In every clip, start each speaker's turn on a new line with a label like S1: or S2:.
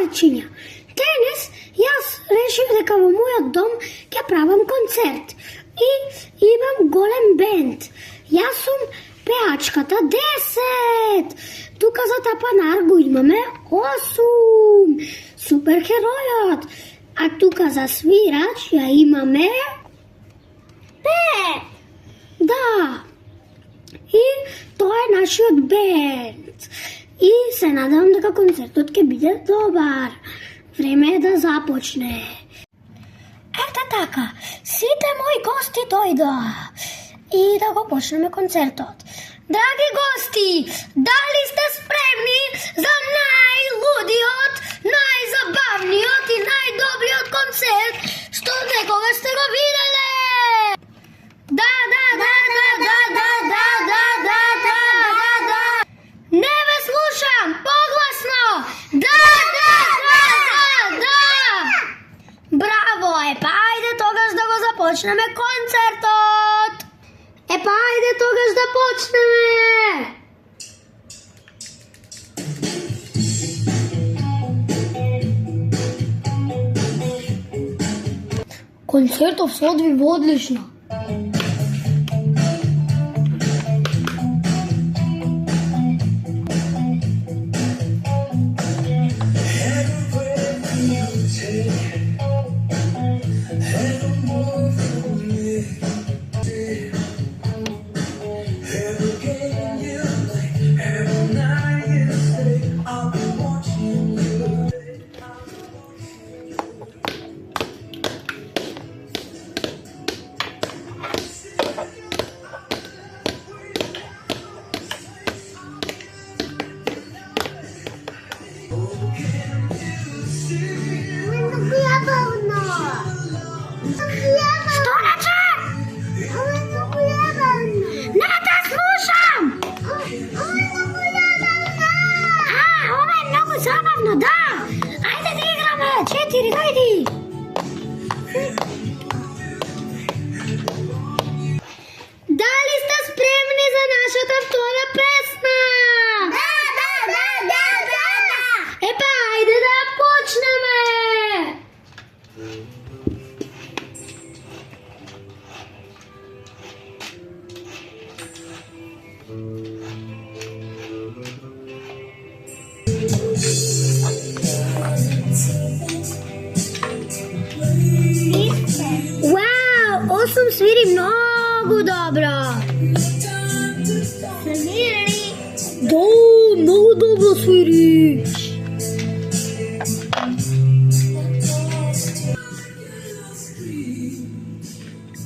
S1: парчиња. Денес јас решив дека во мојот дом ќе правам концерт и имам голем бенд. Јас сум пеачката 10. Тука за тапанар го имаме 8. Суперхеројот. А тука за свирач ја имаме 5. Да. И тоа е нашиот бенд. И се надевам дека концертот ќе биде добар. Време е да започне. Ете така, сите мои гости дојда. И да го почнеме концертот. Драги гости, дали сте спремни за најлудиот, најзабавниот и најдобриот концерт што некогаш сте го виделе? Да. Не ве слушам, погласно. Да. Браво, епа ајде тогаш да го започнеме концертот. Епа ајде тогаш да почнеме. Концертот се одвива одлично. Дали сте спремни за нашата втора песна? Да. Епа, ајде да почнеме. Вау, 8 свири многу добро. Да, многу добро свири.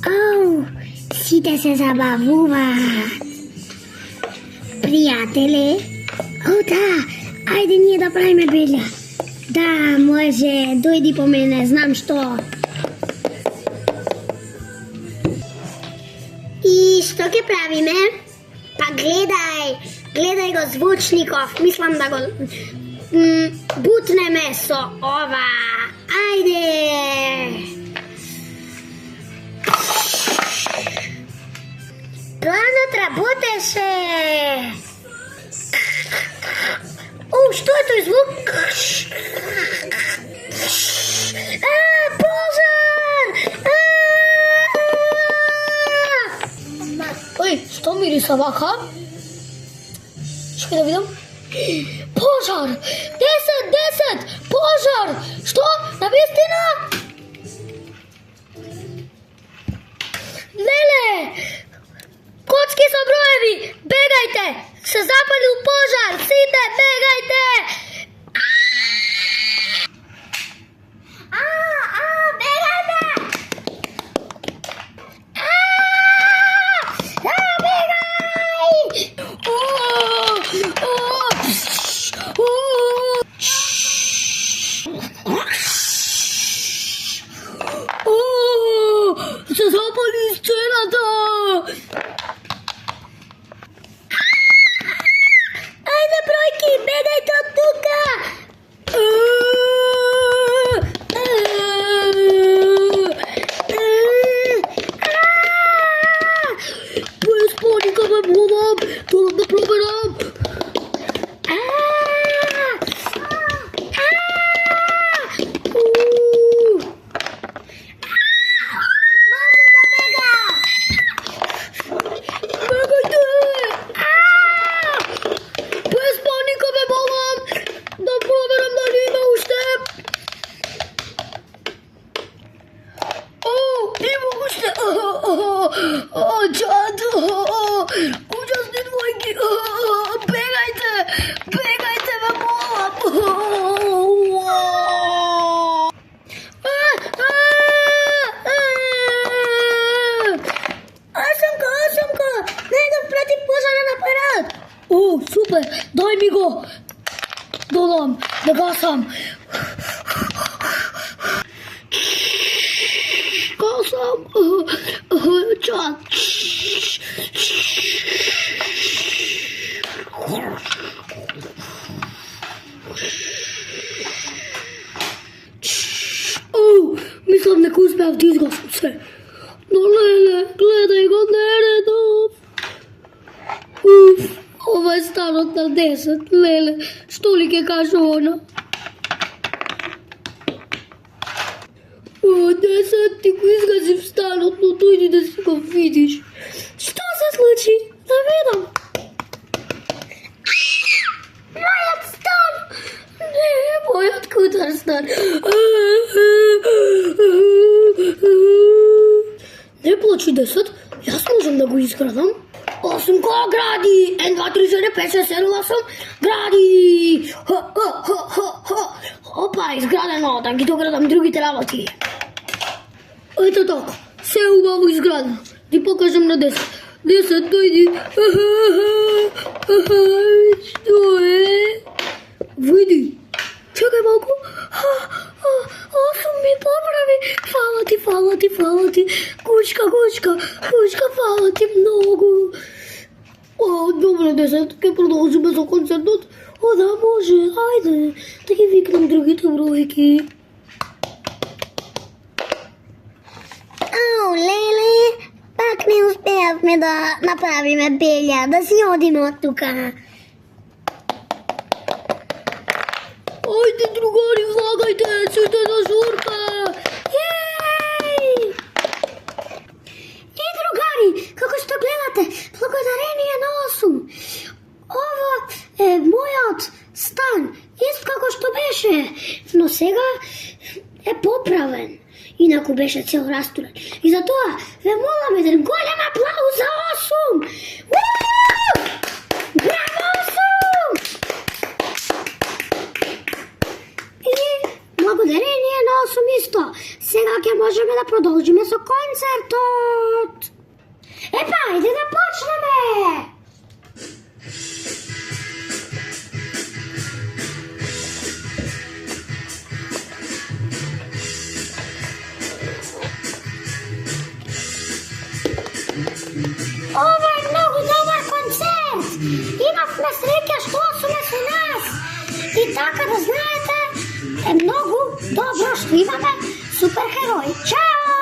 S1: Ау, сите се забавуваат. Пријателе, да, ајде ние да правиме белја. Да, може, дојди по мене, знам што. И што ќе правиме? Па гледај го звучников, мислам да го бутнеме со ова. Ајде! Планот работеше! Што е тој звук? Пожар! Што мириса вака? Чекај да видам. Пожар! 10! Пожар! Што? Навистина? Леле! Коцки со броеви! Бегајте! Се запалил пожар! Сите, бегајте! Се запали сцената! Ајде, бројки, бегајте гасам, да гасам. Гасам. Чат. Мислам дека успеав да изгасам се. Но леле, гледај го Нередов. Ова е станот на 10, леле, што ли ке каже она? 10, ти го изгасив станот, но дојди да си го видиш. Што се случи? Да видам. Мојот стан! Не, мојот кутар стан. Не плачи 10, јас можам да го изградам. 8 која гради, 1, 2, 3, 4, 5, 6, 7, 8, гради! Опа, изградено, да ги доградам другите работи. Ето така, се убаво изградено. Ти покажам на 10. 10, дојди. Што е? Види. Чекај малку. 8 ми поправи. Фала ти. Кучка, фала ти многу. Добро, 10, ке продолжиме со концертот. Да, може, ајде, да ги викнам другите бројки.
S2: Леле, пак не успеавме да направиме Белја, да си одиме од тука.
S1: Ајде, другари, влагајте, сите на журка! Јеј! Другари, како што гледате, благодарение на 8. Ова е мојот стан, исто како што беше, но сега е поправен. Инаку беше цел растурен. И за тоа ве молам еден голем аплауз за 8! Браво 8! И благодарение на 8 исто, сега ќе можеме да продолжиме со концертот. Епа, иде да почнеме! Ова е многу добар концерт! Имавме среќа што сме со нас! И така да знаете, е многу добро што имаме суперхерои. Чао!